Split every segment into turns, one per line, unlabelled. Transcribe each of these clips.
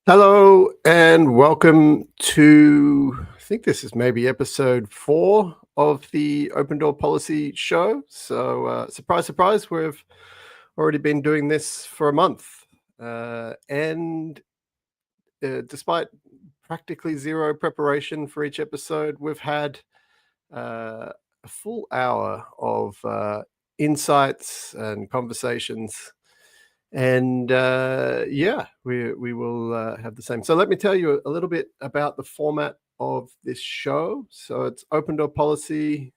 Hello and welcome to, I think this is maybe episode 4 of the Open Door Policy Show. So surprise, surprise, we've already been doing this for a month. And despite practically zero preparation for each episode, we've had a full hour of insights and conversations. And we will have the same. So let me tell you a little bit about the format of this show. So it's Open Door Policy.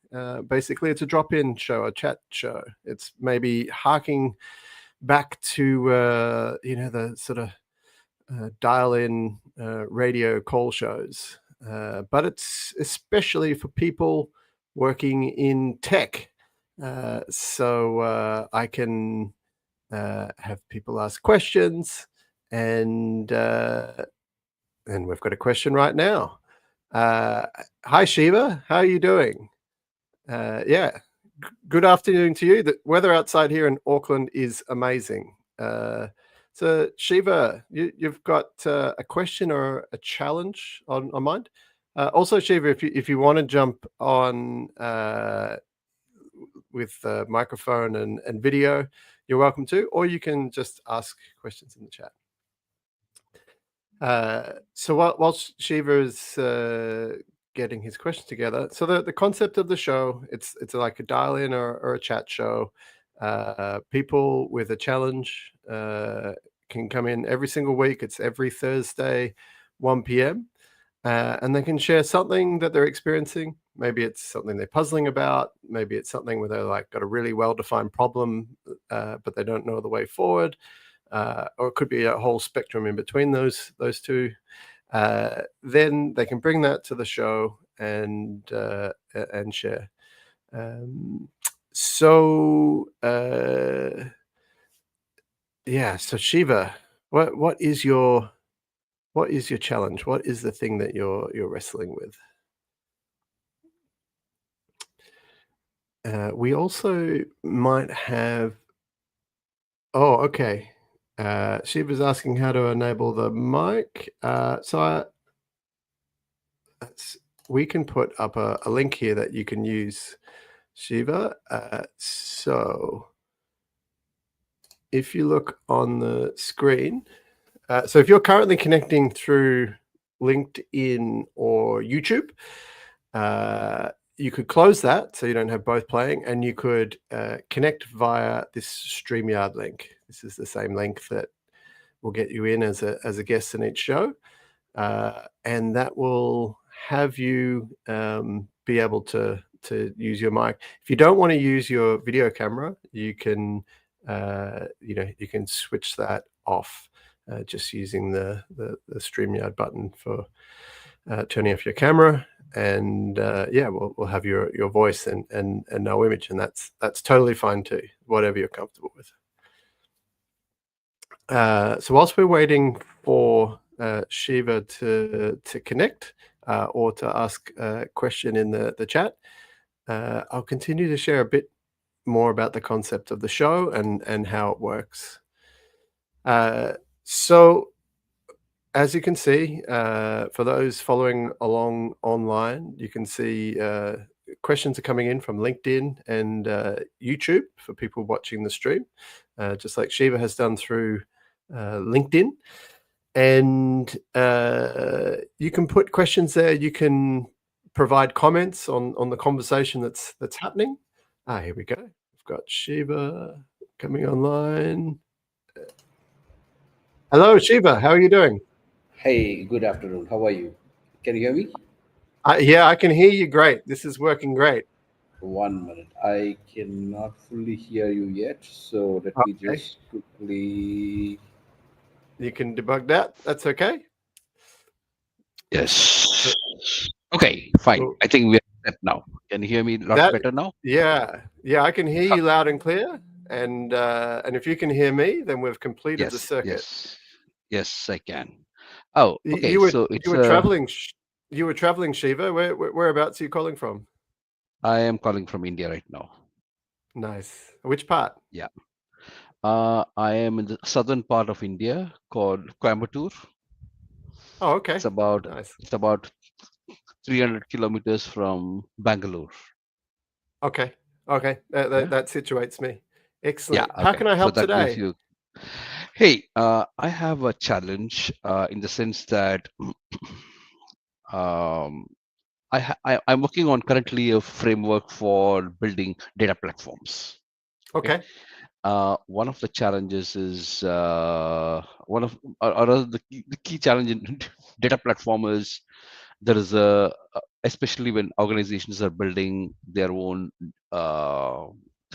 Basically, it's a drop-in show, a chat show. It's maybe harking back to the sort of dial-in radio call shows, but it's especially for people working in tech. So I can have people ask questions, and we've got a question right now. Hi Shiva, how are you doing? Good afternoon to you. The weather outside here in Auckland is amazing. So Shiva, you've got a question or a challenge on mind. Also Shiva, if you want to jump on with microphone and video, you're welcome to, or you can just ask questions in the chat. So whilst Shiva is getting his questions together, so the concept of the show, it's like a dial-in or a chat show. People with a challenge can come in every single week. It's every Thursday, 1 p.m. And they can share something that they're experiencing. Maybe it's something they're puzzling about. Maybe it's something where they're like got a really well-defined problem, but they don't know the way forward. Or it could be a whole spectrum in between those two. Then they can bring that to the show and share. So Shiva, what is your challenge? What is the thing that you're wrestling with? We also might have. Oh, okay. Shiva's asking how to enable the mic. We can put up a link here that you can use, Shiva. So if you look on the screen, so if you're currently connecting through LinkedIn or YouTube, you could close that so you don't have both playing, and you could connect via this StreamYard link. This is the same link that will get you in as a guest in each show, and that will have you be able to use your mic. If you don't want to use your video camera, you can you can switch that off just using the StreamYard button for turning off your camera. And we'll have your voice and no image, and that's totally fine too, whatever you're comfortable with. So whilst we're waiting for Shiva to connect or to ask a question in the chat, I'll continue to share a bit more about the concept of the show and how it works. So as you can see, for those following along online, you can see questions are coming in from LinkedIn and YouTube for people watching the stream, just like Shiva has done through LinkedIn. And you can put questions there. You can provide comments on the conversation that's happening. Here we go. We've got Shiva coming online. Hello, Shiva. How are you doing?
Hey, good afternoon. How are you? Can you hear me?
Yeah, I can hear you great. This is working great.
1 minute. I cannot fully hear you yet. So let me just quickly.
You can debug that. That's okay.
Yes. Okay, fine. Cool. I think we are set now. Can you hear me a lot better now?
Yeah, I can hear you loud and clear. And if you can hear me, then we've completed the circuit.
Yes, I can. Oh, okay.
You were traveling. You were traveling, Shiva. Whereabouts are you calling from?
I am calling from India right now.
Nice. Which part?
Yeah. I am in the southern part of India called Coimbatore.
Oh, okay.
It's about
Nice.
it's about 300 kilometers from Bangalore.
Okay. Okay. That,
Yeah.
that, that situates me.
Yeah.
Excellent. How
Okay.
can I
So
help
that gives
today?
you. Hey, I have a challenge in the sense that um, I'm working on currently a framework for building data platforms. Okay.
Okay.
One of the challenges is one of or rather the key challenge in data platform is there is especially when organizations are building their own uh,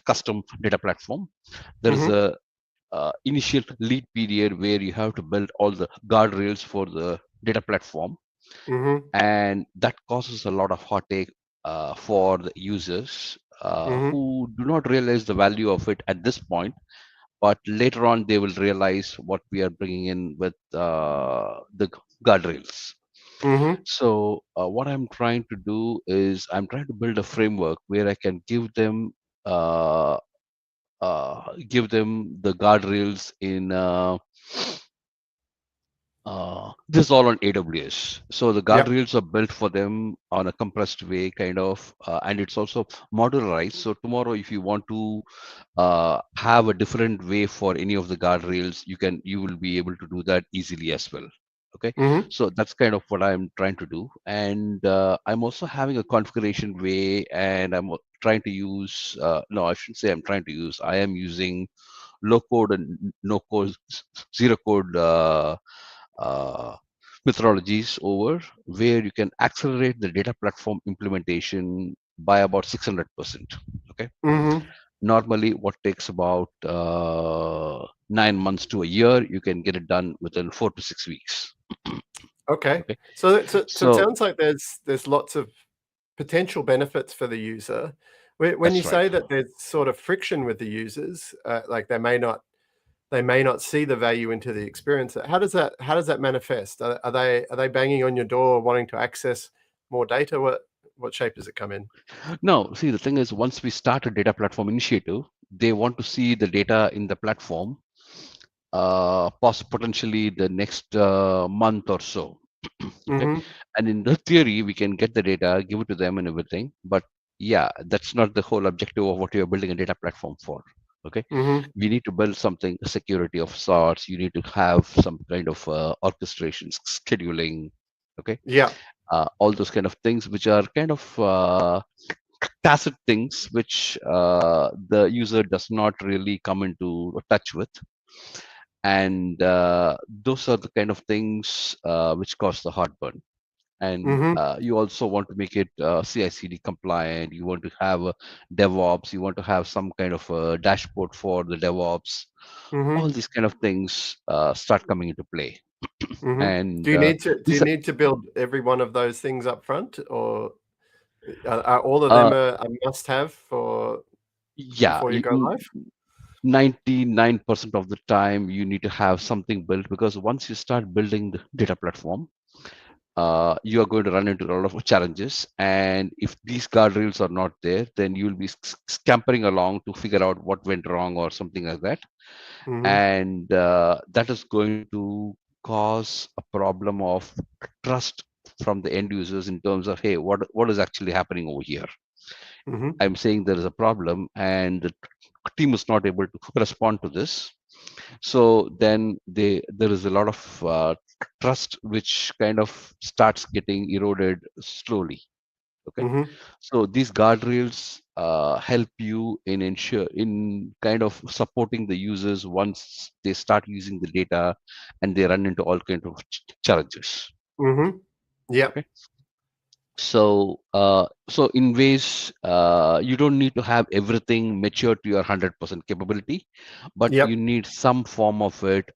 custom data platform, there is
Mm-hmm.
a initial lead period where you have to build all the guardrails for the data platform,
Mm-hmm.
and that causes a lot of heartache for the users
Mm-hmm.
who do not realize the value of it at this point, but later on they will realize what we are bringing in with the guardrails.
Mm-hmm.
So what I'm trying to do is I'm trying to build a framework where I can uh, give them the guardrails in this is all on AWS. So the
Yep.
guardrails are built for them on a compressed way, kind of, and it's also modularized. So tomorrow, if you want to have a different way for any of the guardrails, you will be able to do that easily as well. Okay,
Mm-hmm.
so that's kind of what I'm trying to do, and I'm also having a configuration way, and trying to use. No, I shouldn't say I'm trying to use. I am using low code and no code, zero code uh, methodologies over where you can accelerate the data platform implementation by about 600%. Okay.
Mm-hmm.
Normally, what takes about 9 months to a year, you can get it done within 4 to 6 weeks.
Okay.
Okay.
So it
So
sounds like there's lots of potential benefits for the user. When you
that's right.
say that there's sort of friction with the users, like they may not see the value into the experience. How does that manifest? Are they banging on your door wanting to access more data? What shape does it come in?
No, see, the thing is, once we start a data platform initiative, they want to see the data in the platform, potentially the next month or so. Okay,
Mm-hmm.
and in the theory, we can get the data, give it to them, and everything. But yeah, that's not the whole objective of what you're building a data platform for. Okay,
Mm-hmm.
we need to build something security of sorts. You need to have some kind of orchestration, scheduling. Okay,
Yeah.
all those kind of things, which are kind of tacit things which the user does not really come into touch with, and those are the kind of things which cause the heartburn. And
Mm-hmm.
you also want to make it CI/CD compliant. You want to have a DevOps. You want to have some kind of a dashboard for the DevOps. All
Mm-hmm.
these kind of things start coming into play.
Mm-hmm. Do
And
you need to do you
this,
need to build every one of those things up front, or are all of them
uh,
a must-have for
yeah,
before you go live?
99% of the time you need to have something built, because once you start building the data platform, you are going to run into a lot of challenges. And if these guardrails are not there, then you'll be scampering along to figure out what went wrong or something like that.
Mm-hmm.
And that is going to cause a problem of trust from the end users in terms of, hey, what is actually happening over here?
Mm-hmm.
I'm saying there is a problem, and the team is not able to respond to this. So then there is a lot of trust which kind of starts getting eroded slowly. Okay,
Mm-hmm.
so these guardrails help you in kind of supporting the users once they start using the data and they run into all kinds of challenges.
Mm-hmm. Yep.
Okay, so in ways you don't need to have everything mature to your 100% capability, but you
Yep.
need some form of it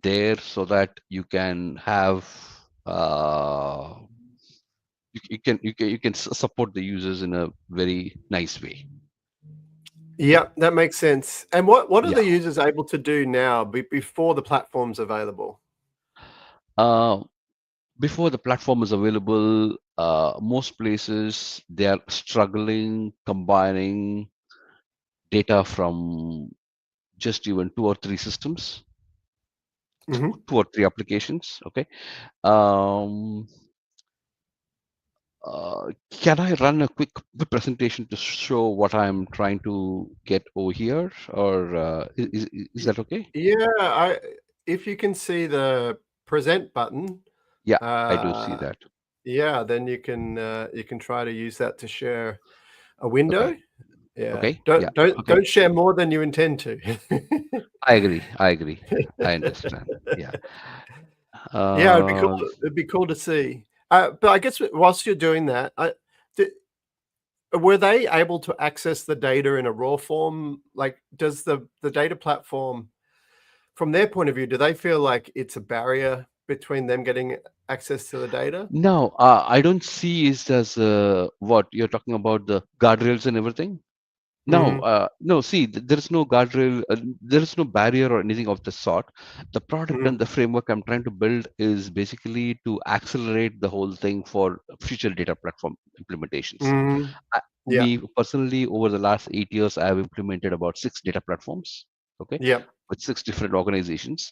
there so that you can have uh, you can support the users in a very nice way. Okay.
Yep, that makes sense. And what are
Yeah.
the users able to do now before the platform's available?
uh, Before the platform is available, most places they are struggling combining data from just even two or three systems,
Hmm.
two or three applications. Okay. Um, can I run a quick presentation to show what I'm trying to get over here, or is that okay?
Yeah, if you can see the present button,
Yeah, I do see
uh,
that.
yeah, then you can try to use that to share a window.
Okay.
Yeah,
Okay. Yeah. Okay.
don't share more than you intend to.
I agree. I agree. I understand. Yeah.
Yeah, it'd be cool.
Uh,
It'd be cool to see. But I guess whilst you're doing that, di were they able to access the data in a raw form? Like, does the data platform, from their point of view, do they feel like it's a barrier between them getting access to the data?
no, I don't see it as what you're talking about, the guardrails and everything. No,
Mhm,
no. See, there is no guardrail, there is no barrier or anything of the sort. The product
mhm,
and the framework I'm trying to build is basically to accelerate the whole thing for future data platform implementations.
mhm.
I,
Yeah,
me personally, over the last 8 years, I have implemented about 6 data platforms. Okay,
yep.
with 6 different organizations.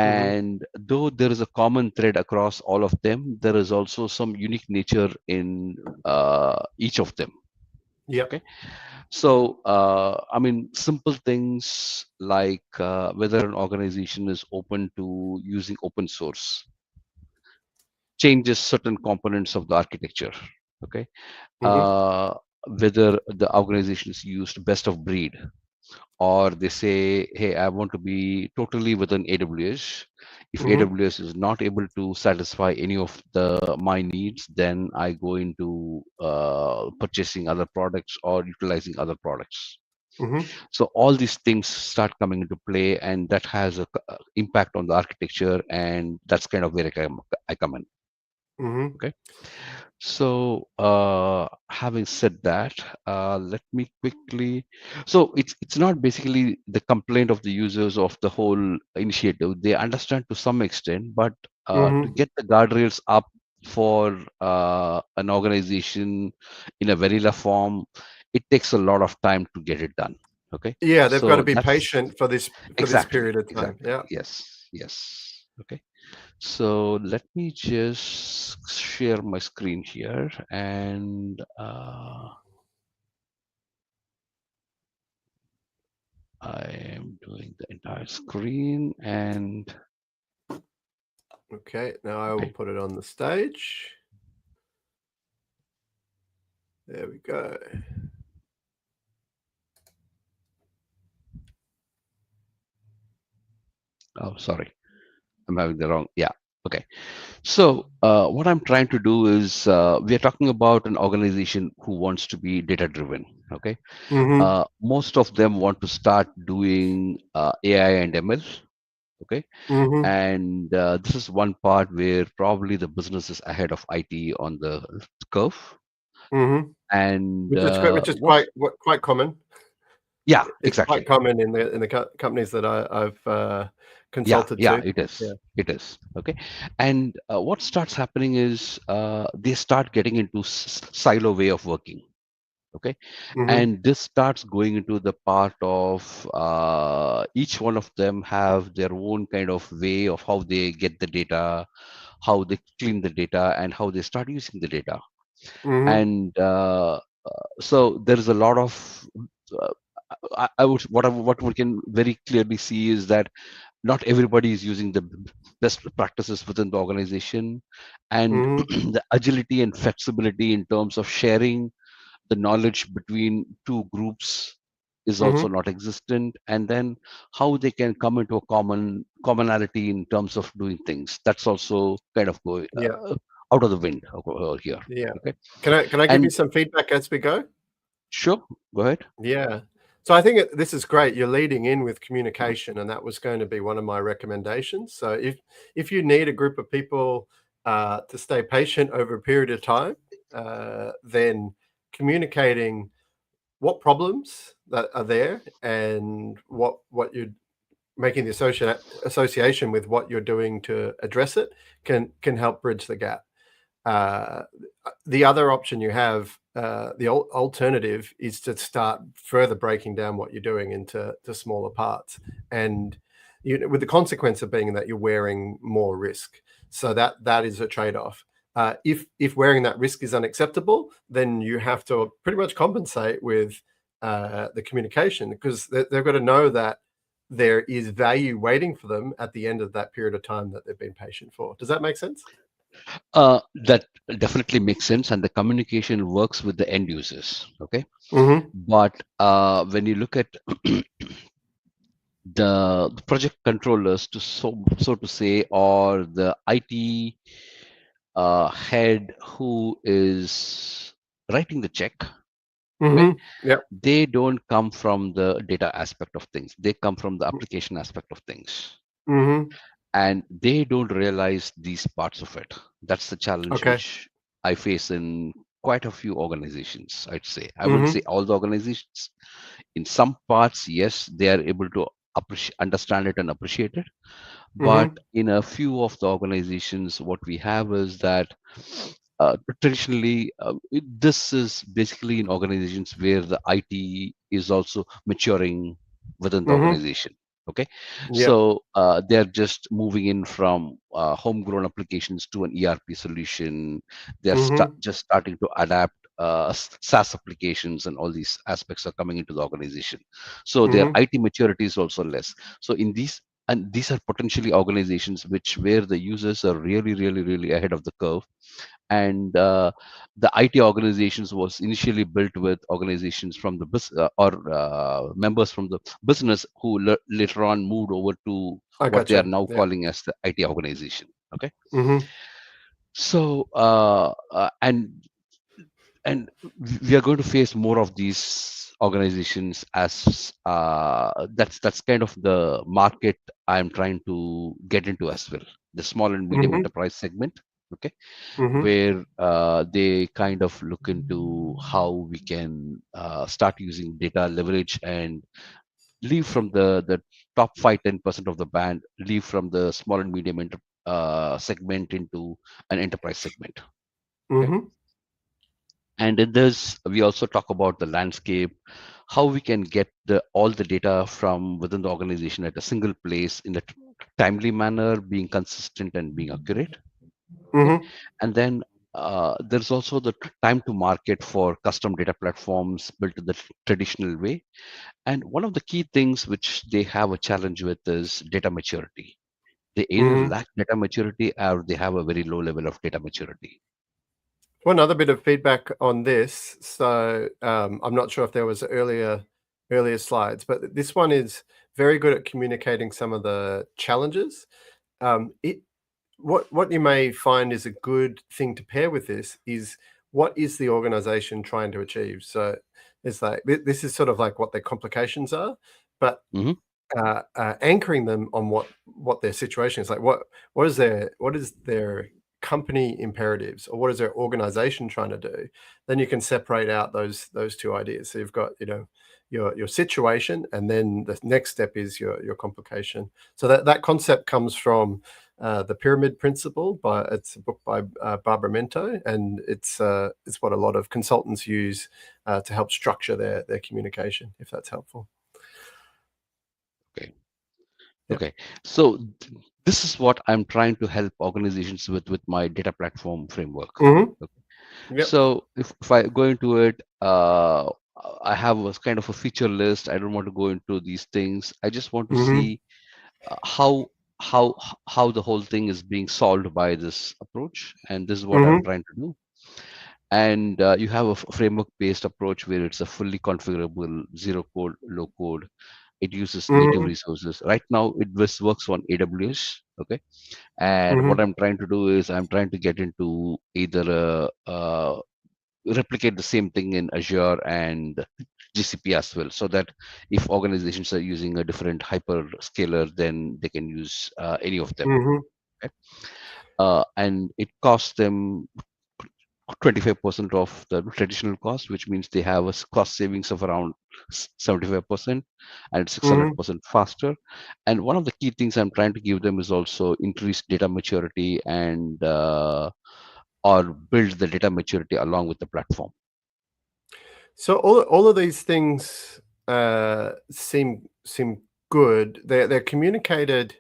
Mhm,
And though there is a common thread across all of them, there is also some unique nature in each of them.
yep.
Okay. So, I mean, simple things like whether an organization is open to using open source changes certain components of the architecture. Okay.
Mhm,
Whether the organization is used best of breed, or they say, hey, I want to be totally within AWS. If
mhm,
AWS is not able to satisfy any of the my needs, then I go into purchasing other products or utilizing other products.
mhm,
So all these things start coming into play, and that has a impact on the architecture, and that's kind of where I come in.
mhm.
Okay. So, having said that, let me quickly. So it's not basically the complaint of the users of the whole initiative. They understand to some extent, but to
Mhm.
get the guardrails up for an organization in a vanilla form, it takes a lot of time to get it done. Okay,
Yeah, they've gotta
so
be
that's
patient for this
exactly,
period of time.
exactly.
Yeah.
Yes, yes. Okay. So let me just share my screen here, and I am doing the entire screen, and
Okay, now I will
okay.
put it on the stage. There we go.
Oh, sorry, I'm having the wrong. Yeah. Okay. So what I'm trying to do is we are talking about an organization who wants to be data driven. Okay.
Mhm,
Most of them want to start doing AI and ML. Okay.
mhm,
And this is one part where probably the business is ahead of IT on the curve.
mhm.
And
Which is
what's
quite common.
yeah,
It's quite
exactly.
common in the companies that I've,
Yeah,
consulted
yeah,
to.
it
Yeah.
is. It is. Okay. And what starts happening is they start getting into silo way of working. Okay.
Mhm,
And this starts going into the part of each one of them have their own kind of way of how they get the data, how they clean the data, and how they start using the data.
mhm,
And so there is a lot of uh, I would what we can very clearly see is that not everybody is using the best practices within the organization, and
mhm,
the agility and flexibility in terms of sharing the knowledge between two groups is also
mhm.
not existent, and then how they can come into a commonality in terms of doing things, that's also kind of going
Yeah,
out of the wind over here.
yeah.
Okay.
Can I give you
And
some feedback as we go?
sure, go ahead.
Yeah. So I think this is great. You're leading in with communication, and that was going to be one of my recommendations. So if you need a group of people to stay patient over a period of time, then communicating what problems that are there and what you're making the association with what you're doing to address it can help bridge the gap. the other option you have, the alternative, is to start further breaking down what you're doing into smaller parts, and with the consequence of being that you're wearing more risk. So that is a trade-off. If wearing that risk is unacceptable, then you have to pretty much compensate with the communication, because they've got to know that there is value waiting for them at the end of that period of time that they've been patient for. Does that make sense?
That definitely makes sense, and the communication works with the end users. Okay,
Mm-hmm.
but when you look at the project controllers, so to say, or the IT head who is writing the check, okay,
Mm-hmm. Yep.
they don't come from the data aspect of things. They come from the application aspect of things,
Mm-hmm.
and they don't realize these parts of it. That's the challenge
Okay.
which I face in quite a few organizations. I'd say, I wouldn't
Mm-hmm.
say all the organizations. In some parts, yes, they are able to understand it and appreciate it. But
Mm-hmm.
in a few of the organizations, what we have is that traditionally, this is basically in organizations where the IT is also maturing within the
Mm-hmm.
organization. Okay,
Yep.
so they're just moving in from homegrown applications to an ERP solution. They're
Mm-hmm.
just starting to adapt SaaS applications, and all these aspects are coming into the organization. So their
Mm-hmm.
IT maturity is also less. So in these, and these are potentially organizations which where the users are really, really, really ahead of the curve, and the IT organizations was initially built with organizations from the or members from the business who later on moved over to
I
what they are
gotcha.
now
Yeah.
calling as the IT organization. Okay,
Mm-hmm.
so and we are going to face more of these organizations, as that's kind of the market I'm trying to get into as well, the small and medium
Mm-hmm.
enterprise segment. Okay,
Mm-hmm.
where they kind of look into how we can start using data leverage and leave from the top 5-10% of the band, leave from the small and medium segment into an enterprise segment. Okay,
Mm-hmm.
and in this we also talk about the landscape, how we can get all the data from within the organization at a single place in a timely manner, being consistent and being accurate. Okay,
Mm-hmm.
and then there's also the time to market for custom data platforms built the traditional way. And one of the key things which they have a challenge with is data maturity. They either
Mm-hmm.
lack data maturity or they have a very low level of data maturity.
One other bit of feedback on this. So I'm not sure if there was earlier slides, but this one is very good at communicating some of the challenges. It what you may find is a good thing to pair with this is, what is the organization trying to achieve? So it's like this is sort of like what their complications are, but
Hmm.
anchoring them on what their situation is like. What is their company imperatives, or what is their organization trying to do? Then you can separate out those two ideas. So you've got, your situation, and then the next step is your complication. So that concept comes from the pyramid principle. It's a book by Barbara Mento, and it's what a lot of consultants use to help structure their communication, if that's helpful.
Okay.
Yeah.
Okay. So this is what I'm trying to help organizations with my data platform framework.
Hmm.
Okay.
Yep.
So if I go into it, I have a kind of a feature list. I don't want to go into these things. I just want to
Hmm.
see how how how the whole thing is being solved by this approach, and this is what I'm
Hmm.
trying to do. And you have a framework based approach where it's a fully configurable zero code, low code. It uses native
Hmm.
resources. Right now this works on AWS. Okay, and what
Hmm.
I'm trying to do is I'm trying to get into either replicate the same thing in Azure and GCP as well, so that if organizations are using a different hyperscaler, then they can use any of them.
Hmm.
Okay? And it costs them 25% of the traditional cost, which means they have a cost savings of around 75%, and
Hmm.
600% faster. And one of the key things I'm trying to give them is also increased data maturity and or build the data maturity along with the platform.
So all of these things seem good. They're communicated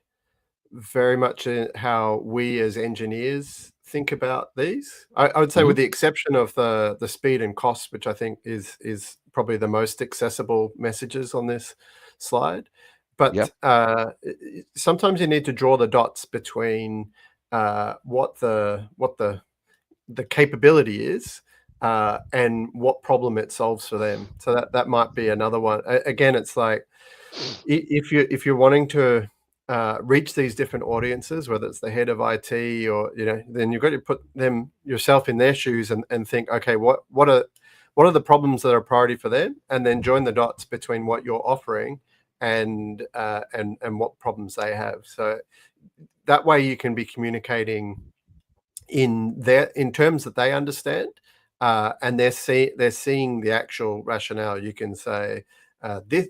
very much in how we as engineers think about these. I would say,
Hmm.
with the exception of the speed and cost, which I think is probably the most accessible messages on this slide.
Yeah.
But sometimes you need to draw the dots between what the capability is, and what problem it solves for them. So that might be another one. Again, it's like, if you're wanting to reach these different audiences, whether it's the head of IT, or then you've got to put them yourself in their shoes and think, okay, what are the problems that are a priority for them, and then join the dots between what you're offering and what problems they have. So that way you can be communicating in terms that they understand, and they're seeing the actual rationale. You can say, this,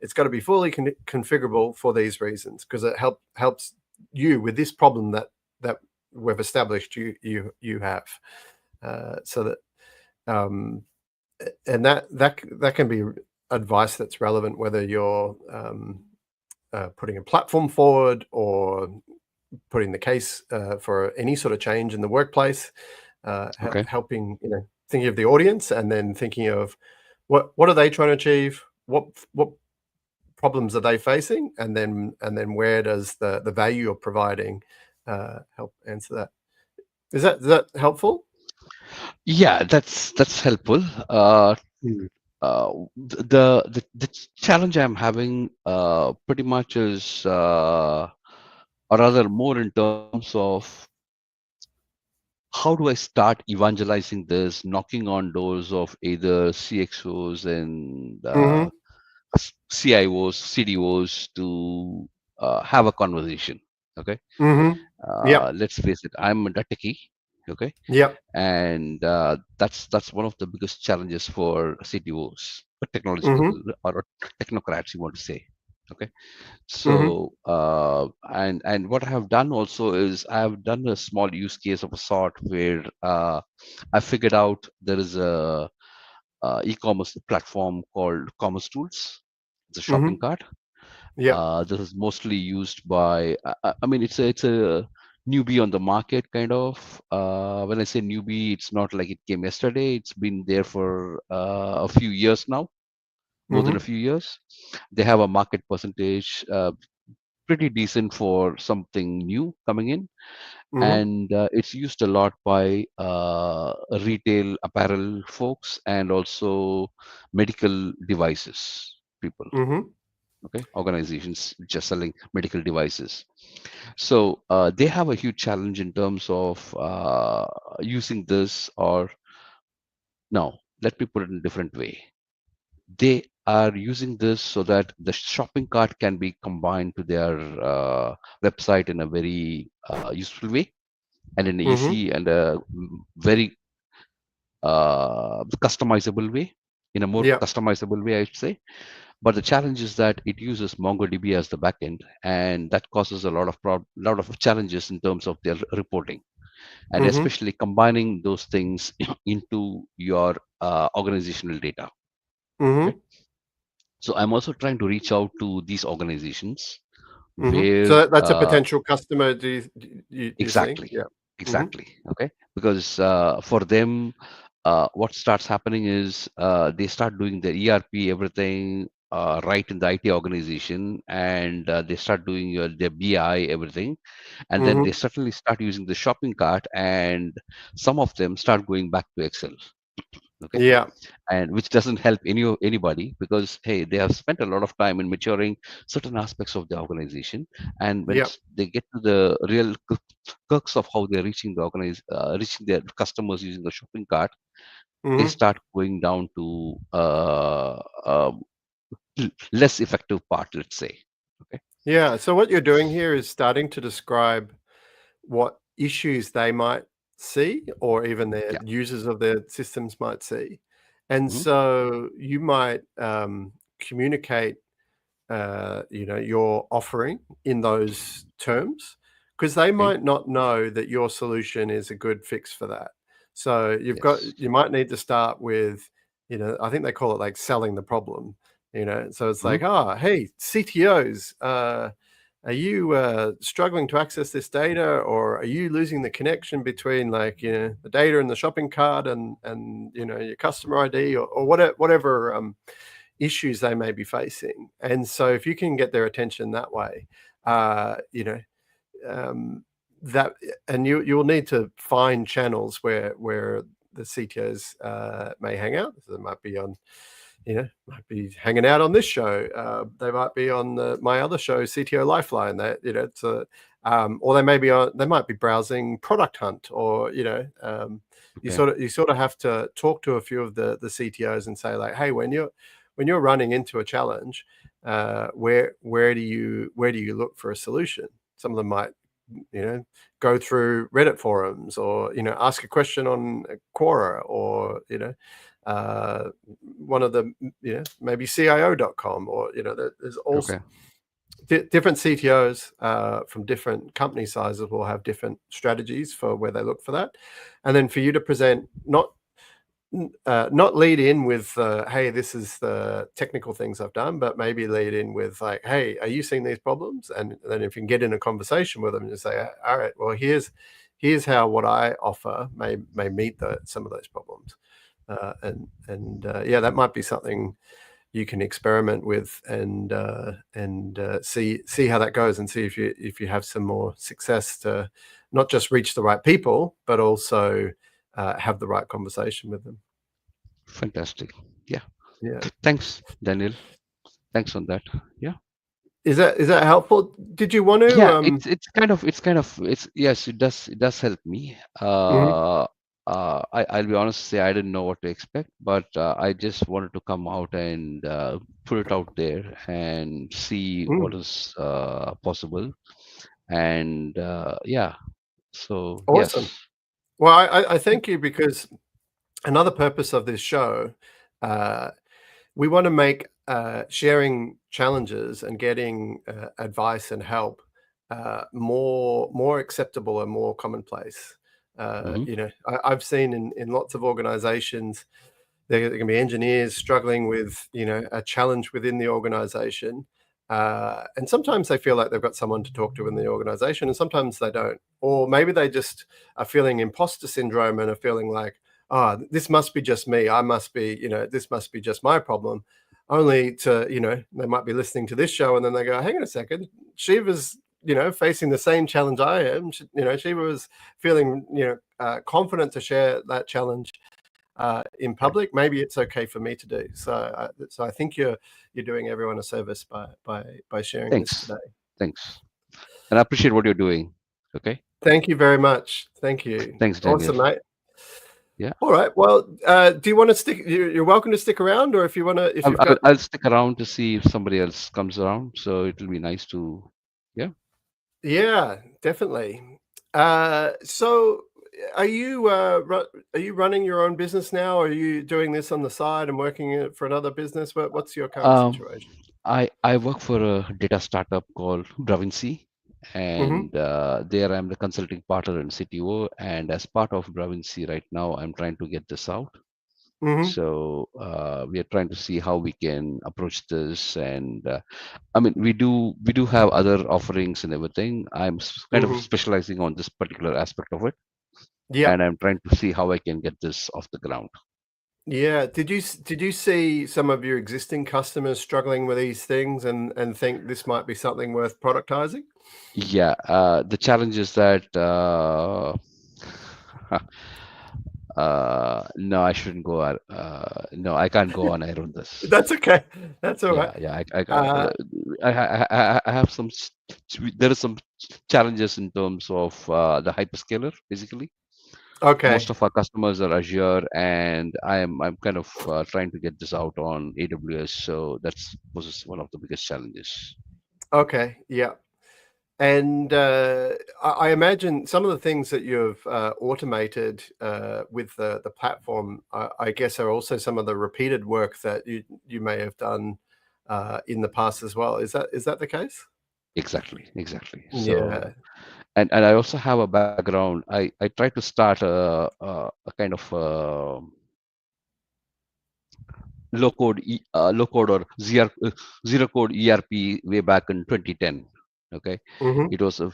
it's got to be fully configurable for these reasons, because it helps you with this problem that we've established you have. So that and that can be advice that's relevant whether you're putting a platform forward, or putting the case for any sort of change in the workplace,
Okay.
helping, thinking of the audience, and then thinking of what are they trying to achieve, what problems are they facing, and then where does the value you're providing help answer that. Is that helpful?
Yeah, that's helpful.
Mm.
The challenge I'm having pretty much is, or rather, more in terms of how do I start evangelizing this, knocking on doors of either CXOs and
Mhm.
CIOs, CDOs to have a conversation. Okay,
Mhm. Yep.
let's face it, I'm a techie. Okay,
Yep.
and that's one of the biggest challenges for CTOs, technology people
Mhm.
or technocrats, you want to say. Okay,
Mhm.
so and what I have done also is I have done a small use case of a sort where I figured out there is a e-commerce platform called Commerce Tools. It's a shopping
Mhm.
cart.
Yep.
This is mostly used by, I mean, it's a newbie on the market kind of. When I say newbie, it's not like it came yesterday. It's been there for a few years now, more than a
Mhm.
few years. They have a market percentage pretty decent for something new coming in,
Mhm.
and it's used a lot by retail apparel folks and also medical devices people.
Mhm.
Okay, organizations just selling medical devices. So they have a huge challenge in terms of using this, or no, let me put it in a different way. They are using this so that the shopping cart can be combined to their website in a very useful way, and in an
Mhm.
easy and a very customizable way, in a more
Yep.
customizable way, I should say. But the challenge is that it uses MongoDB as the backend, and that causes a lot of challenges in terms of their reporting, and
Mhm.
especially combining those things into your organizational data. Okay,
Mhm.
so I'm also trying to reach out to these organizations
Mhm.
where
So that's a potential customer, do you think?
exactly,
Yeah. Mhm.
exactly. Okay, because for them, what starts happening is they start doing the ERP everything right in the IT organization, and they start doing their BI everything, and then they
Mhm.
suddenly start using the shopping cart, and some of them start going back to Excel. Okay,
Yeah.
and which doesn't help anybody, because hey, they have spent a lot of time in maturing certain aspects of the organization, and when
Yep.
they get to the real crux of how they're reaching their customers using the shopping cart, they
Mhm.
start going down to less effective part, let's say. Okay.
Yeah, so what you're doing here is starting to describe what issues they might see, or even their
Yeah.
users of their systems might see. And
Mhm.
so you might communicate your offering in those terms, because they
Okay.
might not know that your solution is a good fix for that. So
Yes.
you might need to start with, I think they call it like selling the problem, so it's like, hey, CTOs, are you struggling to access this data, or are you losing the connection between the data in the shopping cart and your customer ID, or whatever issues they may be facing? And so if you can get their attention that way, um, that and you'll need to find channels where the CTOs may hang out. So they might be on, might be hanging out on this show. They might be on my other show, CTO Lifeline. That it's a or they might be browsing Product Hunt, or you
Okay.
sort of have to talk to a few of the CTOs and say, like, hey, when you're running into a challenge, where do you look for a solution? Some of them might go through Reddit forums, or ask a question on Quora, or one of the maybe CIO.com, or there's also
Okay.
different CTOs from different company sizes will have different strategies for where they look for that. And then for you to present, not lead in with hey, this is the technical things I've done, but maybe lead in with, like, hey, are you seeing these problems? And then if you can get in a conversation with them and just say, all right, well, here's how what I offer may meet some of those problems. Yeah, that might be something you can experiment with, and see how that goes, and see if you have some more success to not just reach the right people, but also have the right conversation with them.
Fantastic. Yeah.
Yeah.
Thanks, Daniel. Thanks on that. Yeah.
Is that helpful? Did you want to?
Yeah. It's yes. It does help me.
Mhm.
I'll be honest, say I didn't know what to expect, but I just wanted to come out and put it out there and see what is possible. And yeah. So
Awesome.
yes.
Well, I thank you, because another purpose of this show, uh, we want to make sharing challenges and getting advice and help more acceptable and more commonplace.
Hmm.
I've seen in lots of organizations, there can be engineers struggling with a challenge within the organization, and sometimes they feel like they've got someone to talk to in the organization, and sometimes they don't, or maybe they just are feeling imposter syndrome and are feeling like, oh, this must be just me, I must be, this must be just my problem, only to, they might be listening to this show and then they go, hang on a second, Shiva's facing the same challenge I am. Shiva was feeling confident to share that challenge in
Okay.
public. Maybe it's okay for me to do. So I think you're doing everyone a service by sharing this
Thanks.
today.
Thanks. And I appreciate what you're doing. Okay.
Thank you very much. Thank you.
Thanks, Daniel.
Awesome, mate.
Yeah.
All right. Well, do you want to stick? You're welcome to stick around, or if you want to, if you've got.
I'll stick around to see if somebody else comes around. So it'll be nice to, yeah.
Yeah, definitely. So are you running your own business now? Or are you doing this on the side and working for another business? What's your current
Um,
situation?
I work for a data startup called Bravinci,
Mm-hmm.
and there I'm the consulting partner and CTO. And as part of Bravinci right now, I'm trying to get this out.
Mm-hmm.
So we are trying to see how we can approach this. And I mean, we do have other offerings and everything. I'm kind of
Mm-hmm.
specializing on this particular aspect of it,
Yeah.
and I'm trying to see how I can get this off the ground.
Yeah. Did you see some of your existing customers struggling with these things and think this might be something worth productizing?
Yeah, the challenge is that no, I shouldn't go. No, I can't go on air on this.
That's okay. That's all right.
Yeah, yeah,
Uh,
I have some. There are some challenges in terms of the hyperscaler. Basically,
okay.
most of our customers are Azure, and I'm kind of trying to get this out on AWS. So that's was one of the biggest challenges.
Okay. Yeah. And I imagine some of the things that you've automated with the platform, I guess, are also some of the repeated work that you may have done in the past as well. Is that the case?
Exactly, exactly. So
Yeah.
and I also have a background. I tried to start a kind of low code or zero code ERP way back in 2010. Okay,
Mm-hmm.
it was a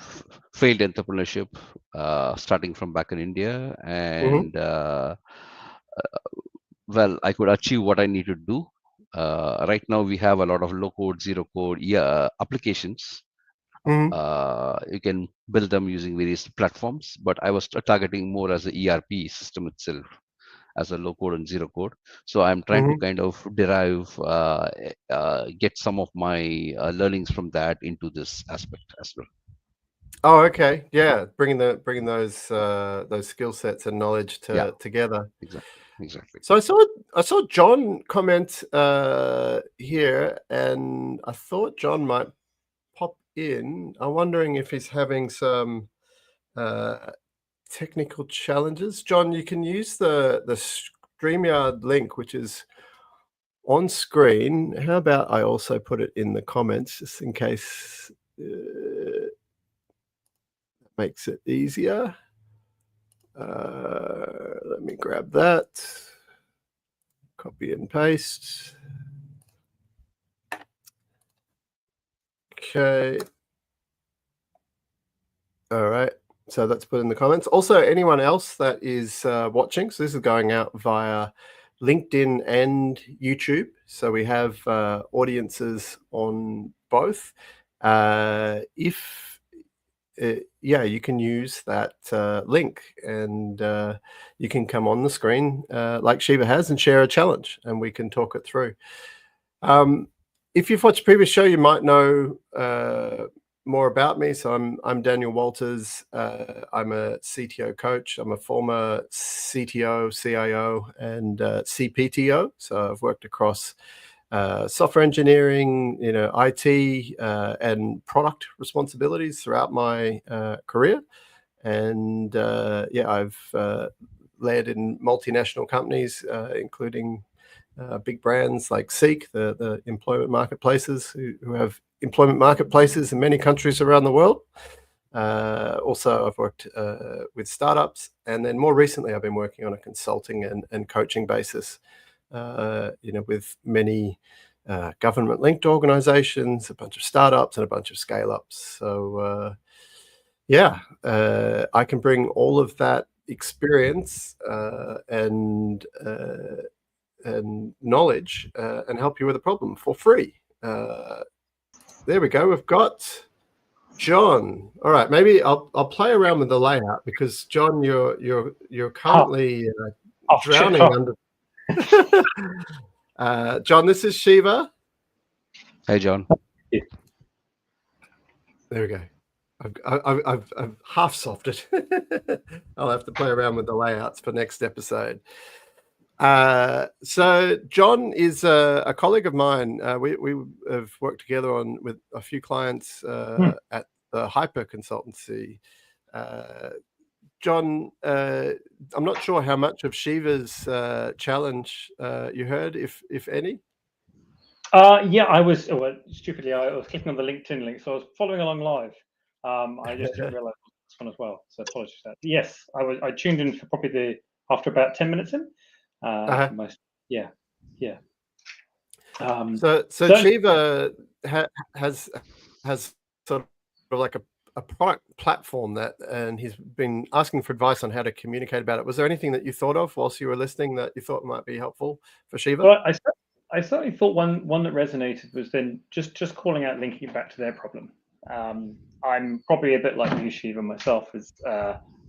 failed entrepreneurship starting from back in India,
Mm-hmm.
and well, I could achieve what I need to do. Right now, we have a lot of low code, zero code applications.
Mm-hmm.
You can build them using various platforms, but I was targeting more as a ERP system itself, as a low code and zero code. So I'm trying to
Mm-hmm.
kind of get some of my learnings from that into this aspect as well.
Oh, okay. Yeah, bringing those skill sets and knowledge
Yeah,
together.
exactly, exactly.
So I saw John comment here, and I thought John might pop in. I'm wondering if he's having some uh, technical challenges. John, you can use the StreamYard link, which is on screen. How about I also put it in the comments, just in case makes it easier. Let me grab that. Copy and paste. Okay. All right. So that's put in the comments. Also, anyone else that is watching, so this is going out via LinkedIn and YouTube. So we have audiences on both. If yeah, you can use that link, and you can come on the screen like Shiva has and share a challenge, and we can talk it through. If you've watched previous show, you might know more about me. So I'm Daniel Walters. I'm a CTO coach. I'm a former CTO, CIO, and CPTO. So I've worked across software engineering, IT, and product responsibilities throughout my career. And yeah, I've led in multinational companies, including big brands like Seek, the employment marketplaces, who have employment marketplaces in many countries around the world. Also, I've worked with startups, and then more recently, I've been working on a consulting and coaching basis, with many government-linked organizations, a bunch of startups, and a bunch of scale-ups. So, yeah, I can bring all of that experience and knowledge and help you with a problem for free. There we go. We've got John. All right, maybe I'll play around with the layout, because John, you're currently drowning under. John, this is Shiva.
Hi, John.
There we go. I've half softed. I'll have to play around with the layouts for next episode. So John is a colleague of mine. We have worked together with a few clients at the Hyper Consultancy. John, I'm not sure how much of Shiva's challenge you heard, if any.
Yeah, I was stupidly. I was clicking on the LinkedIn link, so I was following along live. I just didn't realize this one as well, so apologies for that. Yes, I tuned in for probably after about 10 minutes in. Yeah.
So Shiva has sort of like a product platform and he's been asking for advice on how to communicate about it. Was there anything that you thought of whilst you were listening that you thought might be helpful for Shiva?
Well, I certainly thought one that resonated was then just calling out, linking it back to their problem. I'm probably a bit like you, Shiva, myself. Is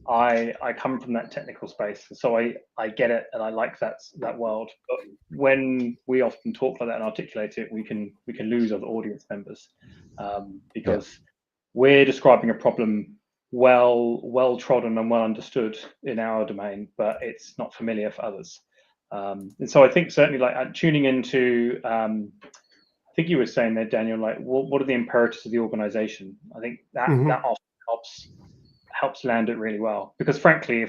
I come from that technical space, so I get it, and I like that world. But when we often talk like that and articulate it, we can lose other audience members because we're describing a problem well trodden and well understood in our domain, but it's not familiar for others. And so I think certainly like tuning into, I think you were saying there, Daniel, like what are the imperatives of the organization? I think that often helps land it really well, because frankly,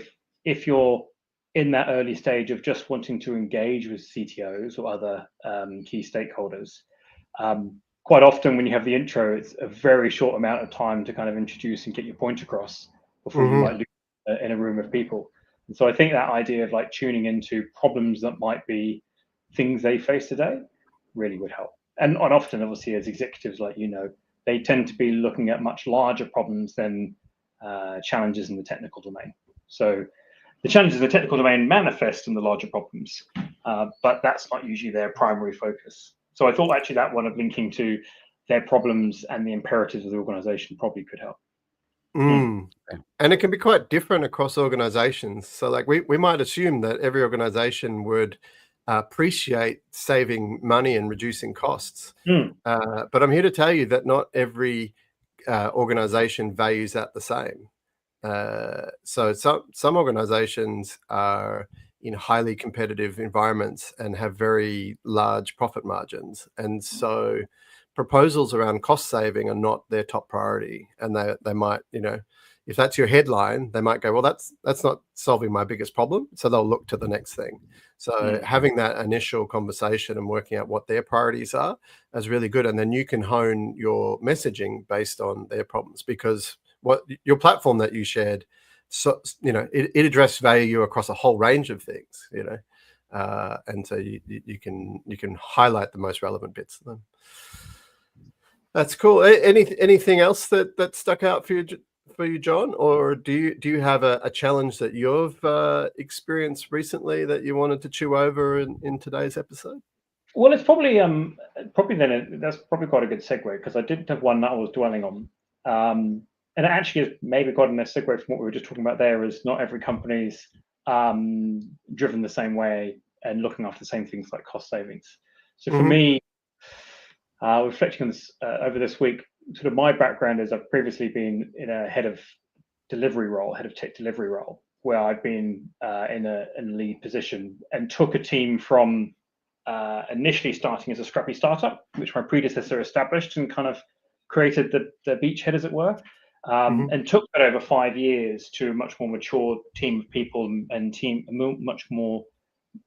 if you're in that early stage of just wanting to engage with CTOs or other key stakeholders, quite often when you have the intro, it's a very short amount of time to kind of introduce and get your point across before you might lose in a room of people. And so I think that idea of like tuning into problems that might be things they face today really would help. And often, obviously, as executives, like, they tend to be looking at much larger problems than challenges in the technical domain. So the challenges in the technical domain manifest in the larger problems, but that's not usually their primary focus. So I thought actually that one of linking to their problems and the imperatives of the organization probably could help.
And it can be quite different across organizations. So like we might assume that every organization would appreciate saving money and reducing costs. But I'm here to tell you that not every organization values that the same. So some organizations are in highly competitive environments and have very large profit margins. And so proposals around cost saving are not their top priority. And they might, if that's your headline, they might go, well, that's not solving my biggest problem. So they'll look to the next thing. So having that initial conversation and working out what their priorities are is really good. And then you can hone your messaging based on their problems, because what your platform that you shared, so it addressed value across a whole range of things, and so you can highlight the most relevant bits of them. That's cool. Anything else that stuck out for you, John, or do you have a challenge that you've experienced recently that you wanted to chew over in today's episode?
Well, it's probably that's probably quite a good segue, because I did have one that I was dwelling on. And it actually is maybe quite a nice segue from what we were just talking about there, is not every company's driven the same way and looking after the same things like cost savings. So for me, reflecting on this over this week, sort of my background is I've previously been in a head of tech delivery role, where I've been in a lead position and took a team from initially starting as a scrappy startup, which my predecessor established and kind of created the beachhead, as it were. And took that over 5 years to a much more mature team of people and much more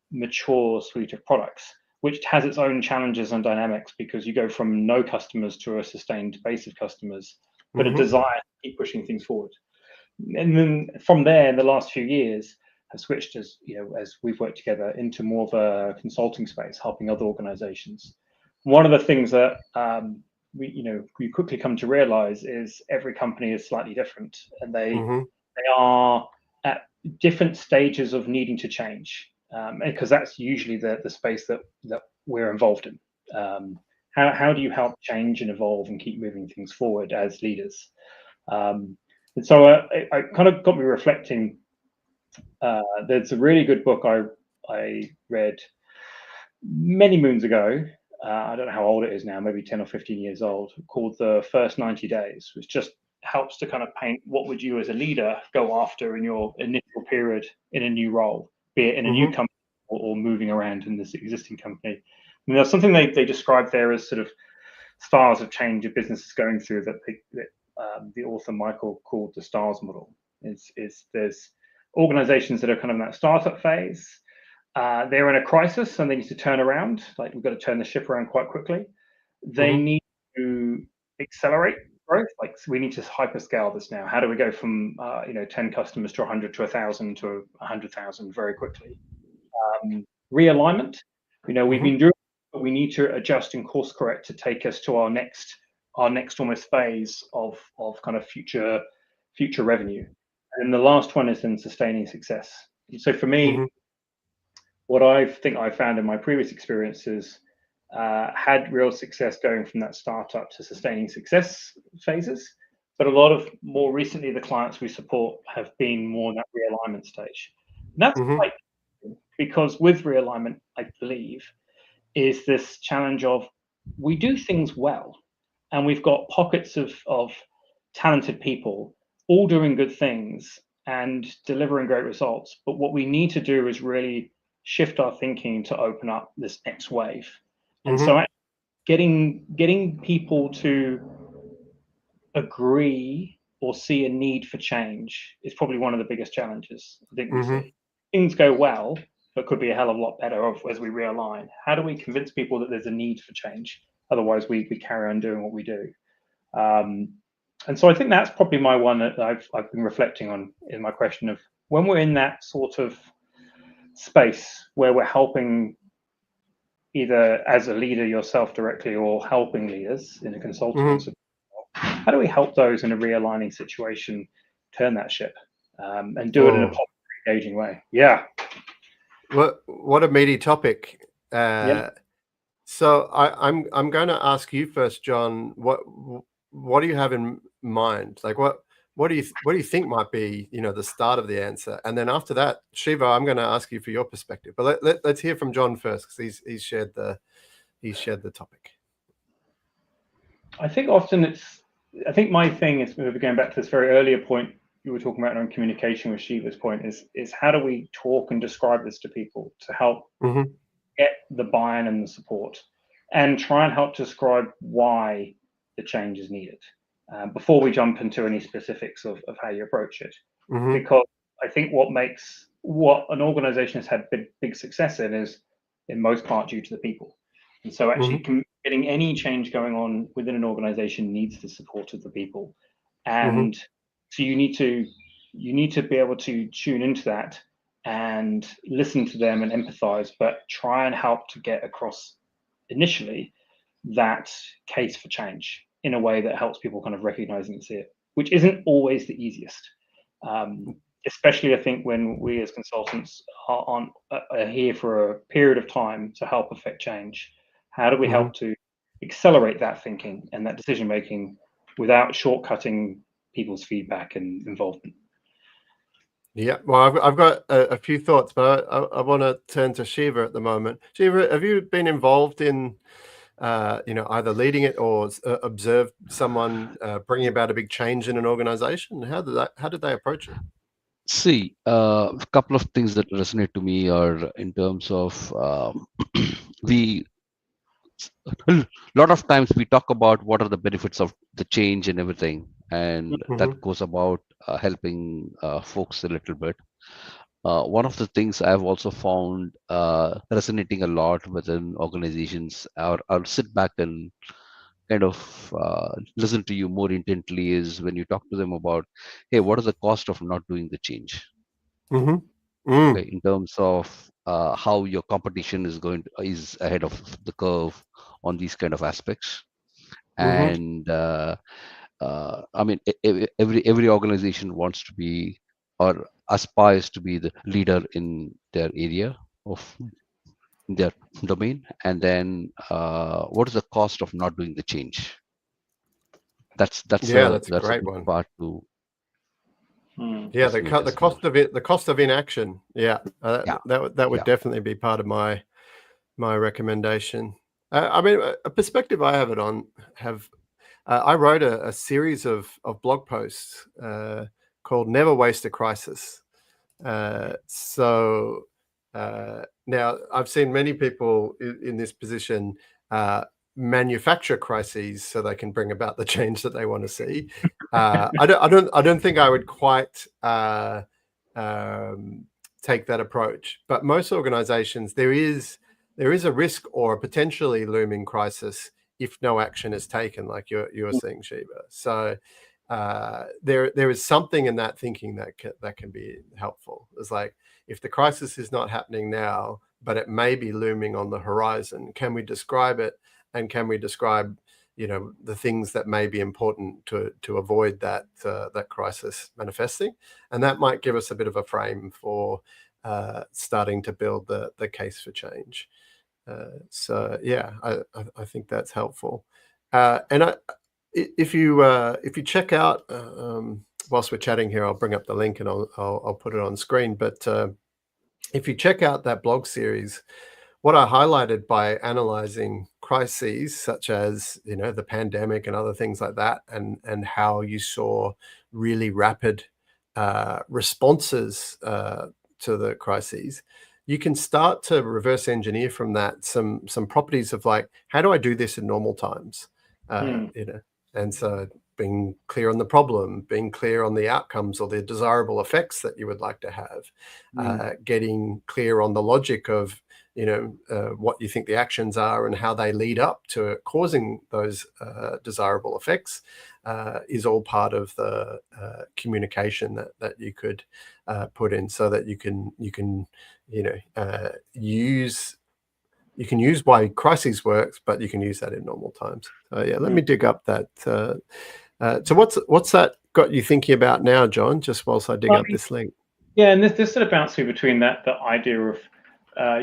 mature suite of products, which has its own challenges and dynamics, because you go from no customers to a sustained base of customers, but a desire to keep pushing things forward. And then from there, in the last few years, have switched, as we've worked together, into more of a consulting space, helping other organizations. One of the things that we quickly come to realize is every company is slightly different, and they are at different stages of needing to change, because that's usually the space that we're involved in. How do you help change and evolve and keep moving things forward as leaders? And so I kind of got me reflecting. There's a really good book I read many moons ago. I don't know how old it is now, maybe 10 or 15 years old, called The First 90 Days, which just helps to kind of paint what would you as a leader go after in your initial period in a new role, be it in a new company or moving around in this existing company. And there's something they describe there as sort of styles of change a business is going through that the author Michael called the STARS model. There's organizations that are kind of in that startup phase. They're in a crisis and they need to turn around. Like, we've got to turn the ship around quite quickly. They need to accelerate growth. Like, so we need to hyperscale this now. How do we go from 10 customers to 100 to 1,000 to 100,000 very quickly? Realignment. We've been doing, but we need to adjust and course correct to take us to our next almost phase of kind of future revenue. And the last one is then sustaining success. So for me, what I think I found in my previous experiences, had real success going from that startup to sustaining success phases. But a lot of more recently, the clients we support have been more in that realignment stage. And that's quite, because with realignment, I believe, is this challenge of we do things well, and we've got pockets of talented people all doing good things and delivering great results. But what we need to do is really shift our thinking to open up this next wave. And so getting people to agree or see a need for change is probably one of the biggest challenges I think we see. Things go well, but could be a hell of a lot better as we realign. How do we convince people that there's a need for change? Otherwise, we carry on doing what we do. And so I think that's probably my one that I've been reflecting on in my question of when we're in that sort of space where we're helping either as a leader yourself directly or helping leaders in a consultant. How do we help those in a realigning situation turn that ship and do it in a positive, engaging way? Yeah.
What a meaty topic.
Yep.
So I'm going to ask you first, John. What do you have in mind? Like what do you think might be the start of the answer? And then after that, Shiva, I'm going to ask you for your perspective. But let's hear from John first because he's shared the topic.
I think often I think my thing is maybe going back to this very earlier point you were talking about on communication with Shiva's point is how do we talk and describe this to people to help get the buy-in and the support and try and help describe why the change is needed before we jump into any specifics of how you approach it. Because I think what an organization has had big success in is in most part due to the people. And so actually getting any change going on within an organization needs the support of the people. And so you need to be able to tune into that and listen to them and empathize, but try and help to get across initially that case for change in a way that helps people kind of recognize and see it, which isn't always the easiest. Especially, I think, when we as consultants are here for a period of time to help affect change. How do we help to accelerate that thinking and that decision making without shortcutting people's feedback and involvement?
Yeah, well, I've got a few thoughts, but I want to turn to Shiva at the moment. Shiva, have you been involved in either leading it or observed someone bringing about a big change in an organization? How did they approach it?
See, a couple of things that resonate to me are in terms of a lot of times we talk about what are the benefits of the change and everything, and that goes about helping folks a little bit. One of the things I've also found resonating a lot within organizations, I'll sit back and kind of listen to you more intently, is when you talk to them about, hey, what is the cost of not doing the change? Okay, in terms of how your competition is ahead of the curve on these kind of aspects. And I mean, every organization wants to be or aspires to be the leader in their area of their domain. And then what is the cost of not doing the change? That's
a great
big
one.
part to
Yeah, the cost of inaction. Yeah, that would definitely be part of my recommendation. I mean, a perspective I I wrote a series of blog posts called "Never Waste a Crisis." So now I've seen many people in this position manufacture crises so they can bring about the change that they want to see. I don't think I would quite take that approach, but most organizations there is a risk or a potentially looming crisis if no action is taken, like you're saying, Shiva. So there is something in that thinking that can be helpful. It's like, if the crisis is not happening now, but it may be looming on the horizon, can we describe it? And can we describe, the things that may be important to avoid that crisis manifesting? And that might give us a bit of a frame for starting to build the case for change. So yeah, I think that's helpful. And if you check out, whilst we're chatting here, I'll bring up the link and I'll put it on screen. But if you check out that blog series, what I highlighted by analyzing crises such as the pandemic and other things like that, and how you saw really rapid responses to the crises, you can start to reverse engineer from that some properties of, like, how do I do this in normal times? And so being clear on the problem, being clear on the outcomes or the desirable effects that you would like to have, getting clear on the logic of what you think the actions are and how they lead up to causing those desirable effects is all part of the communication that you could put in, so that you can use why crises works, but you can use that in normal times. So yeah, let me dig up that. So what's that got you thinking about now, John? Just whilst I dig up this link.
Yeah, and this sort of bounces between that idea of